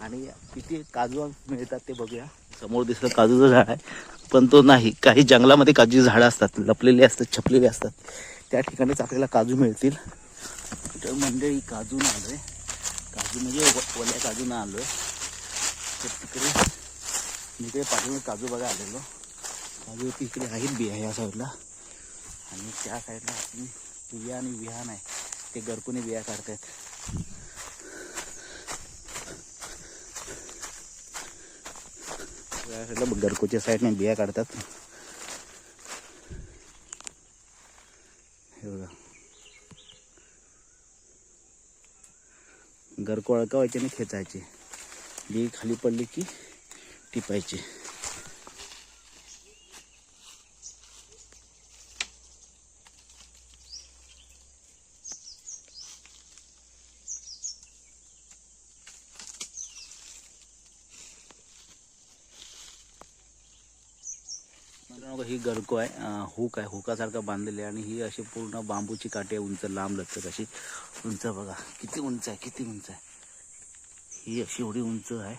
आणि किती काजू मिळतात ते बघूया. समोर दिसतं काजूचं झाड आहे, पण तो नाही. काही जंगलामध्ये काजूची झाडं असतात, लपलेली असतात, छपलेली असतात. त्या ठिकाणीच आपल्याला काजू मिळतील. तर मंडळी काजून आलोय, काजू म्हणजे ओल्या काजून आलोय. तर तिकडे तिकडे पाठीवर काजू बघा आलेलो. काजू तिकडे आहेत बिया या साईडला, आणि त्या साईडला आपण बिया आणि विहान आहे ते गरकुने बिया काढतात. या साईडला गरकोच्या साईडने बिया काढतात. हे बघा, गरको अडकावायचे आणि खेचायचे, बी खाली पडली की टिपायचे. ही गरको आहे, हुक आहे, हुकासारखं बांधलेले आहे. आणि ही अशी पूर्ण बांबूची काठी उंच लांब लचक अशी उंच. बघा किती उंच आहे, किती उंच आहे. ही अशी एवढी उंच आहे,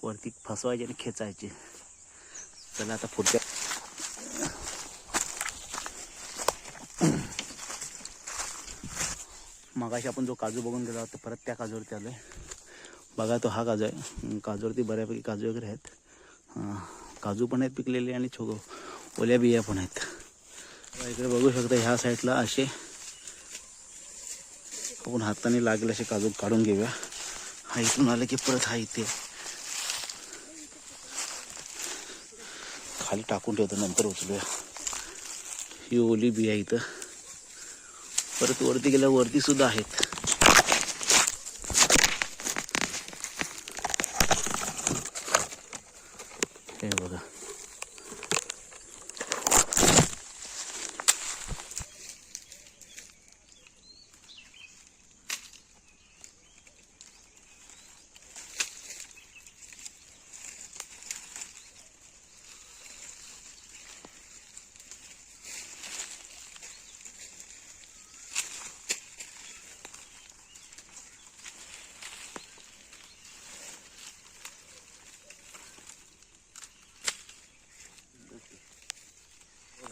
वरती फसवायची आणि खेचायची. चला आता पुढच्या मगाशी आपण जो काजू बघून गेला होता, परत त्या काजूवरती आलोय. बघा तो हा काजू आहे. काजूवरती बऱ्यापैकी काजू वगैरे आहेत. काजू पण आहेत पिकलेले, आणि ओल्या बिया पण आहेत. इकडे बघू शकता, ह्या साईडला असे आपण हाताने लागेल असे काजू काढून घेऊया. हा इथून आलं की परत हा इथे खाली टाकून ठेवतो, नंतर उचलूया. ही ओली बिया इथं. परत वरती गेल्या वरती सुद्धा आहेत. हे बघा,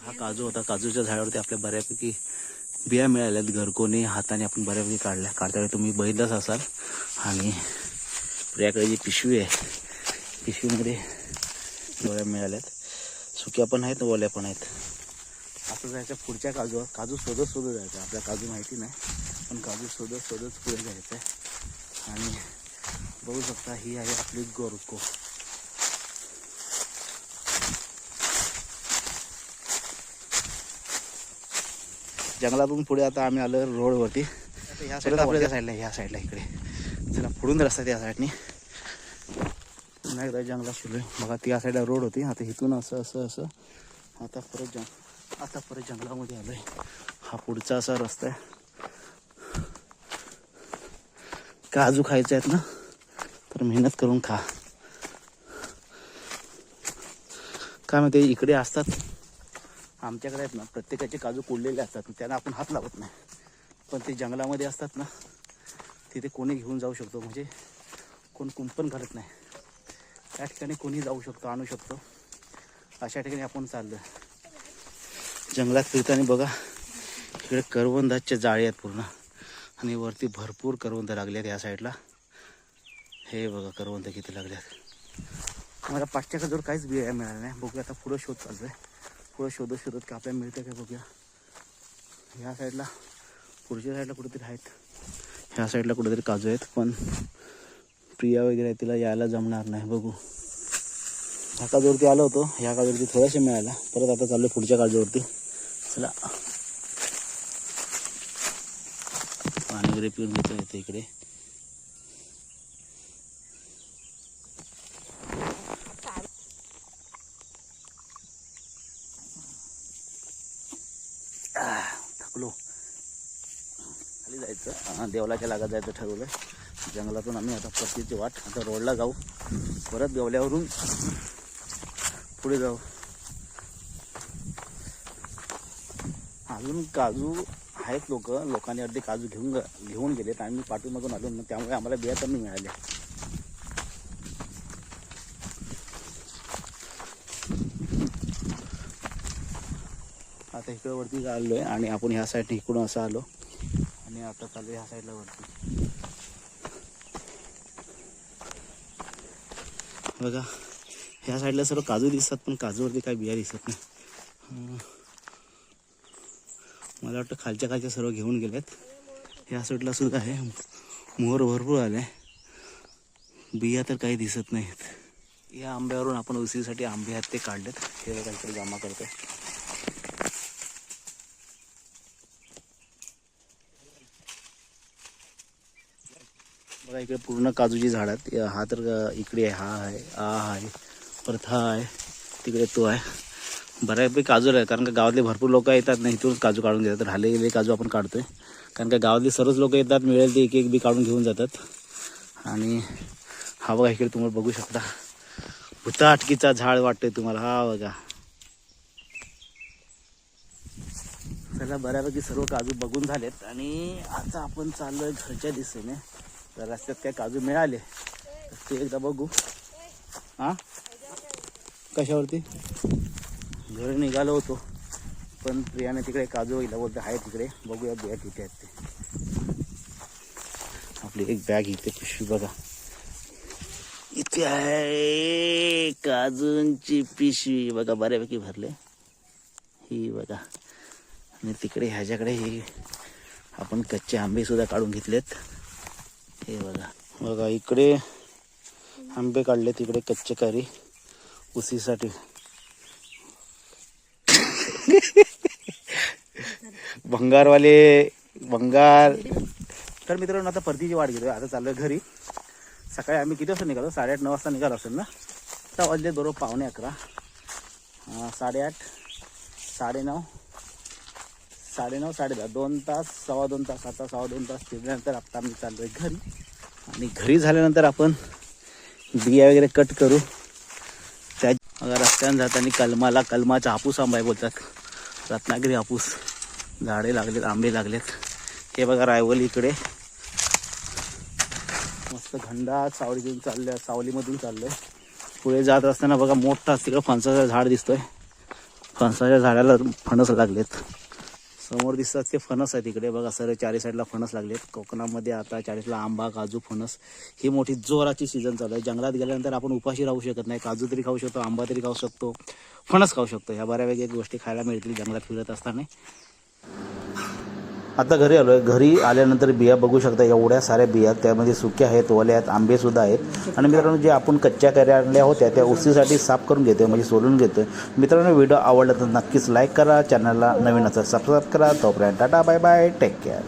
हा काजू होता. काजूच्या झाडावरती आपल्या बऱ्यापैकी बिया मिळाल्यात. घरकोने हाताने आपण बऱ्यापैकी काढता तुम्ही बघितलंच असाल. आणि आपल्याकडे जी पिशवी आहे, पिशवीमध्ये डोळ्या मिळाल्यात. सुक्या पण आहेत, ओल्या पण आहेत. असं जायचं पुढच्या काजू शोधत जायचं. आपल्या काजू माहिती नाही, पण काजू शोधत पुढे जायचं आहे. आणि बघू शकता, ही आहे आपली गरको. जंगलातून पुढे आता आम्ही आलो रोडवरती. ह्या साईडला आपल्या साईडला, ह्या साईडला इकडे चला पुढून रस्ता त्या साईडनी. पुन्हा एकदा जंगलात शिरलोय. बघा त्या साईडला रोड होती, आता इथून असं असं असं आता परत जंगलामध्ये आलोय. हा पुढचा असा रस्ता आहे. काजू खायचे आहेत ना, तर मेहनत करून खा. काय माहिती इकडे असतात, आमच्याकडे आहेत ना, प्रत्येकाचे काजू कुडलेले असतात, त्यांना आपण हात लावत नाही. पण ते जंगलामध्ये असतात ना, तिथे कोणी घेऊन जाऊ शकतो. म्हणजे कोण कुंपण घालत नाही. त्या ठिकाणी कोणी जाऊ शकतो, आणू शकतो. अशा ठिकाणी आपण चाललो. जंगलात फिरताना बघा, इकडे करवंदाच्या जाळी आहेत पूर्ण, आणि वरती भरपूर करवंद लागल्यात या साईडला. हे बघा करवंद किती लागल्यात. मला पाचच्या काजूवर काहीच बिया मिळाल्या नाही. बघूया आता पुढं शोध चालू आहे. पुढं शोधत का आपल्याला मिळतं काय बघूया. ह्या साईडला, पुढच्या साईडला कुठेतरी आहेत. ह्या साईडला कुठेतरी काजू आहेत, पण प्रिया वगैरे तिला यायला जमणार नाही. बघू, ह्या काजूवरती आलो होतो, ह्या काजूवरती थोड्याशा मिळाला. परत आता चाललो पुढच्या काजूवरती. चला पाणी वगैरे पिऊन घेतो येते इकडे. थकलो. खाली जायचं, देवलाच्या लागत जायचं ठरवलंय. जंगलातून आम्ही आता परतीची वाट, आता रोडला जाऊ, परत देवल्यावरून पुढे जाऊ. अजून काजू आहेत लोकांनी अर्धे काजू घेऊन गेलेत आणि मी पाठीमागून आलो ना, त्यामुळे आम्हाला बिया कमी मिळाल्या. आता इकडे वरती आलो आहे आणि आपण ह्या साईडने इकडून असं आलो आणि आता चालू ह्या साईडला वरती. बघा ह्या साईडला सर्व काजू दिसतात पण काजूवरती काही बिया दिसत नाही. मला वाटतं खालच्या सर्व घेऊन गेलेत. ह्या साईडला सुद्धा आहे, मोहर भरपूर आले, बिया तर काही दिसत नाहीत. या आंब्यावरून आपण उसीसाठी आंबे आहेत ते काढलेत. हे काहीतरी जमा करतोय. बघा इकडे पूर्ण काजूची झाड आहेत. हा तर इकडे आहे, हा आहे, परत हा आहे, तिकडे तो आहे. बऱ्यापैकी काजू आहे कारण का गावातले भरपूर लोक येतात ना, इथूनच काजू काढून घेतात. राहिले गेले काजू आपण काढतोय कारण का गावातले सर्वच लोक येतात, मिळेल ते एक एक बी काढून घेऊन जातात. आणि हा बघा इकडे तुम्हाला बघू शकता भुताटकीचा झाड वाटतोय तुम्हाला. हा बघा. चला बऱ्यापैकी सर्व काजू बघून झालेत आणि आता आपण चाललोय घरच्या दिशेने. तर रस्त्यात काय काजू मिळाले ते एकदा बघू. हा कशावरती घरी निघालो होतो पण प्रियाने तिकडे काजू गेला बोलते आहे तिकडे, बघूया बिया किती आहेत ते. आपली एक बॅग इथे पिशवी बघा इथे आहे, काजूंची पिशवी बघा बऱ्यापैकी भरले. ही बघा आणि तिकडे ह्याच्याकडे हे आपण कच्चे आंबे सुद्धा काढून घेतलेत. हे बघा बघा इकडे आंबे काढले, तिकडे कच्चे करी उसीसाठी. भंगार. तर मित्रांनो आता परतीची वाट घेतोय. आता चाललोय घरी. सकाळी आम्ही किती वाजता निघालो? 8:30-9 वाजता निघालो असेल ना. आता वाजले बरोबर 11:45, 8:30, 9:30, 10:30, 2 तास, 2.25 तास. आता 2.25 तास फिरल्यानंतर आता आम्ही चाललोय घरी. आणि घरी झाल्यानंतर आपण बिया वगैरे कट करू. त्या रस्त्याने जाताना कलमाचा हापूस आंबा बोलतात, रत्नागिरी हापूस. झाडे लागलेत, आंबे लागलेत. हे बघा रायवल इकडे मस्त घंडा सावली घेऊन चाललोय, सावलीमधून चाललोय. पुढे जात असताना बघा मोठा तिकडे फणसाचं झाड दिसतोय. फणसाच्या झाडाला फणस लागलेत. समोर दिसतात ते फणस आहे तिकडे बघा. सर चारी साईडला फणस लागलेत. कोकणामध्ये आता 40ला आंबा, काजू, फणस ही मोठी जोराची सीझन चालू आहे. जंगलात गेल्यानंतर आपण उपाशी राहू शकत नाही. काजू तरी खाऊ शकतो, आंबा तरी खाऊ शकतो, फणस खाऊ शकतो. ह्या बऱ्यापैकी गोष्टी खायला मिळतील जंगलात फिरत असताना. आता घरी आलो आहे. घरी आल्यानंतर बिया बघू शकता, एवढ्या साऱ्या बिया, त्यामध्ये सुक्या आहेत, ओल्या आहेत, आंबे सुद्धा आहेत. आणि मित्रांनो जे आपण कच्च्या कैऱ्या आणल्या होत्या त्या उसीसाठी साफ करून घेतोय, म्हणजे सोलून घेतोय. मित्रांनो व्हिडिओ आवडला तर नक्कीच लाईक करा, चॅनलला नवीन असेल सबस्क्राईब करा. तोपर्यंत tata, bye bye, take care.